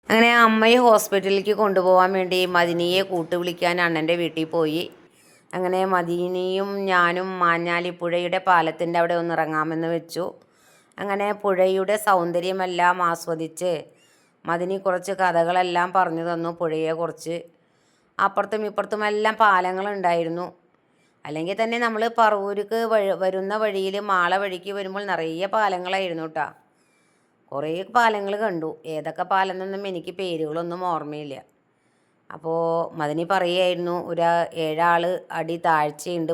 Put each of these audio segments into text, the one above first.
അങ്ങനെ അമ്മയെ ഹോസ്പിറ്റലിലേക്ക് കൊണ്ടുപോകാൻ വേണ്ടി മദിനിയെ കൂട്ടുവിളിക്കാൻ അണ്ണൻ്റെ വീട്ടിൽ പോയി. അങ്ങനെ മദിനിയും ഞാനും മാഞ്ഞാലിപ്പുഴയുടെ പാലത്തിൻ്റെ അവിടെ ഒന്ന് ഇറങ്ങാമെന്ന് വെച്ചു. അങ്ങനെ പുഴയുടെ സൗന്ദര്യമെല്ലാം ആസ്വദിച്ച് മദിനി കുറച്ച് കഥകളെല്ലാം പറഞ്ഞു തന്നു. പുഴയെക്കുറിച്ച് അപ്പുറത്തും ഇപ്പുറത്തുമെല്ലാം പാലങ്ങളുണ്ടായിരുന്നു. അല്ലെങ്കിൽ തന്നെ നമ്മൾ പറവൂർക്ക് വരുന്ന വഴിയിൽ മാള വഴിക്ക് വരുമ്പോൾ നിറയെ പാലങ്ങളായിരുന്നു കേട്ടോ. കുറേ പാലങ്ങൾ കണ്ടു. ഏതൊക്കെ പാലമെന്നൊന്നും എനിക്ക് പേരുകളൊന്നും ഓർമ്മയില്ല. അപ്പോൾ മദിനി പറയുമായിരുന്നു, ഒരു 7 അടി താഴ്ചയുണ്ട്,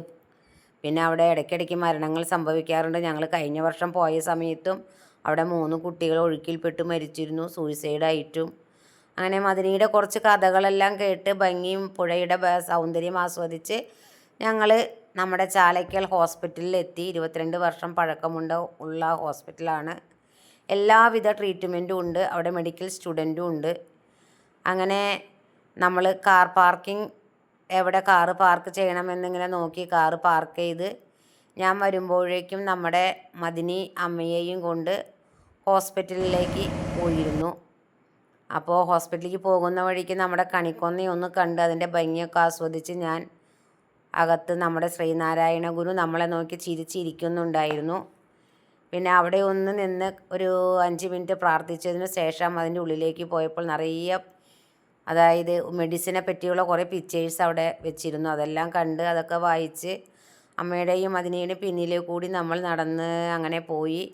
പിന്നെ അവിടെ ഇടയ്ക്കിടയ്ക്ക് മരണങ്ങൾ സംഭവിക്കാറുണ്ട്. ഞങ്ങൾ കഴിഞ്ഞ വർഷം പോയ സമയത്തും അവിടെ 3 കുട്ടികൾ ഒഴുക്കിൽപ്പെട്ട് മരിച്ചിരുന്നു, സൂയിസൈഡായിട്ടും. അങ്ങനെ മദിനിയുടെ കുറച്ച് കഥകളെല്ലാം കേട്ട് ഭംഗിയും പുഴയുടെ സൗന്ദര്യം ആസ്വദിച്ച് ഞങ്ങൾ നമ്മുടെ ചാലയ്ക്കൽ ഹോസ്പിറ്റലിലെത്തി. 22 വർഷം ഉള്ള ഹോസ്പിറ്റലാണ്. എല്ലാവിധ ട്രീറ്റ്മെൻറ്റും ഉണ്ട്. അവിടെ മെഡിക്കൽ സ്റ്റുഡൻറ്റും ഉണ്ട്. അങ്ങനെ നമ്മൾ കാർ പാർക്കിംഗ്, എവിടെ കാറ് പാർക്ക് ചെയ്യണമെന്നിങ്ങനെ നോക്കി കാറ് പാർക്ക് ചെയ്ത് ഞാൻ വരുമ്പോഴേക്കും നമ്മുടെ മദിനി അമ്മയെയും കൊണ്ട് ഹോസ്പിറ്റലിലേക്ക് പോയിരുന്നു. അപ്പോൾ ഹോസ്പിറ്റലിലേക്ക് പോകുന്ന വഴിക്ക് നമ്മുടെ കണിക്കൊന്നയൊന്ന് കണ്ട് അതിൻ്റെ ഭംഗിയൊക്കെ ആസ്വദിച്ച് ഞാൻ അകത്ത് നമ്മുടെ ശ്രീനാരായണ ഗുരു നമ്മളെ നോക്കി ചിരിച്ചിരിക്കുന്നുണ്ടായിരുന്നു. പിന്നെ അവിടെ ഒന്ന് നിന്ന് ഒരു 5 മിനിറ്റ് പ്രാർത്ഥിച്ചതിന് ശേഷം അതിൻ്റെ ഉള്ളിലേക്ക് പോയപ്പോൾ നിറയെ, അതായത് മെഡിസിനെ പറ്റിയുള്ള കുറേ പിക്ചേഴ്സ് അവിടെ വെച്ചിരുന്നു. അതെല്ലാം കണ്ട് അതൊക്കെ വായിച്ച് അമ്മയുടെയും മദിനിയുടെയും പിന്നിലെ കൂടി നമ്മൾ നടന്ന് അങ്ങനെ പോയി.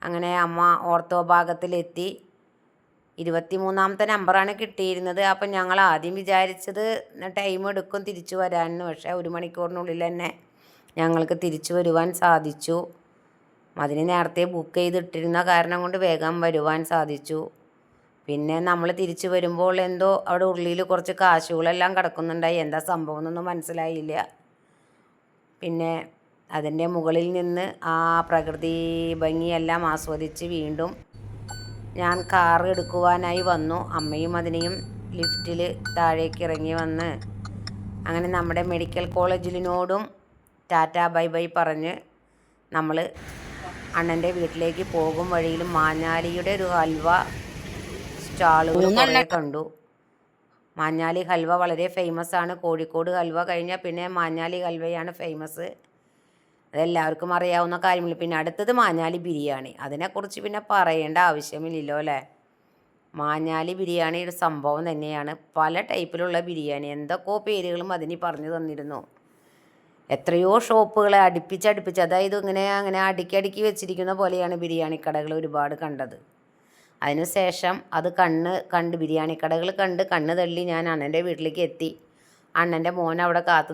അങ്ങനെ അമ്മ ഓർത്തോ ഭാഗത്തിലെത്തി. 23ാമത്തെ നമ്പറാണ് കിട്ടിയിരുന്നത്. അപ്പം ഞങ്ങൾ ആദ്യം വിചാരിച്ചത് ടൈം എടുക്കും തിരിച്ചു വരാമെന്ന്. പക്ഷേ 1 മണിക്കൂറിനുള്ളിൽ തന്നെ ഞങ്ങൾക്ക് തിരിച്ചു വരുവാൻ സാധിച്ചു. മദിനി നേരത്തെ ബുക്ക് ചെയ്തിട്ടിരുന്ന കാരണം കൊണ്ട് വേഗം വരുവാൻ സാധിച്ചു. പിന്നെ നമ്മൾ തിരിച്ചു വരുമ്പോൾ എന്തോ അവിടെ ഉള്ളിൽ കുറച്ച് കാശുകളെല്ലാം കിടക്കുന്നുണ്ടായി. എന്താ സംഭവം എന്നൊന്നും മനസ്സിലായില്ല. പിന്നെ അതിൻ്റെ മുകളിൽ നിന്ന് ആ പ്രകൃതി ഭംഗിയെല്ലാം ആസ്വദിച്ച് വീണ്ടും ഞാൻ കാർ എടുക്കുവാനായി വന്നു. അമ്മയും മദിനിയും ലിഫ്റ്റിൽ താഴേക്ക് ഇറങ്ങി വന്ന് അങ്ങനെ നമ്മുടെ മെഡിക്കൽ കോളേജിനോടും ടാറ്റാ ബൈ ബൈ പറഞ്ഞ് നമ്മൾ അണ്ണൻ്റെ വീട്ടിലേക്ക് പോകും. വഴിയിൽ മാഞ്ഞാലിയുടെ ഒരു ഹൽവ സ്റ്റാളുകൾ കുറേ കണ്ടു. മാഞ്ഞാലി ഹൽവ വളരെ ഫേമസ് ആണ്. കോഴിക്കോട് ഹൽവ കഴിഞ്ഞാൽ പിന്നെ മാഞ്ഞാലി ഹൽവയാണ് ഫേമസ്. അതെല്ലാവർക്കും അറിയാവുന്ന കാര്യമില്ല. പിന്നെ അടുത്തത് മാഞ്ഞാലി ബിരിയാണി. അതിനെക്കുറിച്ച് പിന്നെ പറയേണ്ട ആവശ്യമില്ലല്ലോ അല്ലേ. മാഞ്ഞാലി ബിരിയാണി ഒരു സംഭവം തന്നെയാണ്. പല ടൈപ്പിലുള്ള ബിരിയാണി, എന്തൊക്കെയോ പേരുകളും അതിന് പറഞ്ഞു തന്നിരുന്നു. എത്രയോ ഷോപ്പുകളെ അടുപ്പിച്ച്, അതായത് അങ്ങനെ അടുക്കി വെച്ചിരിക്കുന്ന പോലെയാണ് ബിരിയാണി കടകൾ ഒരുപാട് കണ്ടത്. അതിനുശേഷം അത് കണ്ട് ബിരിയാണി കടകൾ കണ്ണ് തള്ളി ഞാൻ അണ്ണൻ്റെ വീട്ടിലേക്ക് എത്തി. അണ്ണൻ്റെ മോൻ അവിടെ കാത്തു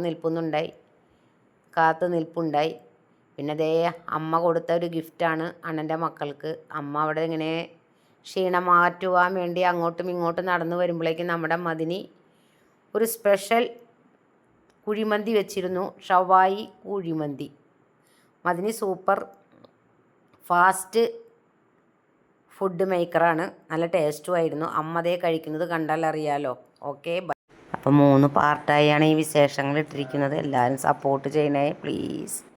നിൽപ്പുണ്ടായി. പിന്നെ ദേ അമ്മ കൊടുത്ത ഒരു ഗിഫ്റ്റാണ് അണ്ണൻ്റെ മക്കൾക്ക്. അമ്മ അവിടെ ഇങ്ങനെ ക്ഷീണം മാറ്റുവാൻ വേണ്ടി അങ്ങോട്ടും ഇങ്ങോട്ടും നടന്നു വരുമ്പോഴേക്കും നമ്മുടെ മദിനി ഒരു സ്പെഷ്യൽ കുഴിമന്തി വെച്ചിരുന്നു. ഷവായി kuzhimanthi. Madini super fast food മേക്കറാണ്. നല്ല ടേസ്റ്റുമായിരുന്നു. അമ്മ അതേ കഴിക്കുന്നത് കണ്ടാൽ അറിയാലോ. Okay bye. അപ്പം 3 പാർട്ടായാണ് ഈ വിശേഷങ്ങൾ ഇട്ടിരിക്കുന്നത്. എല്ലാവരും സപ്പോർട്ട് ചെയ്യണേ പ്ലീസ്.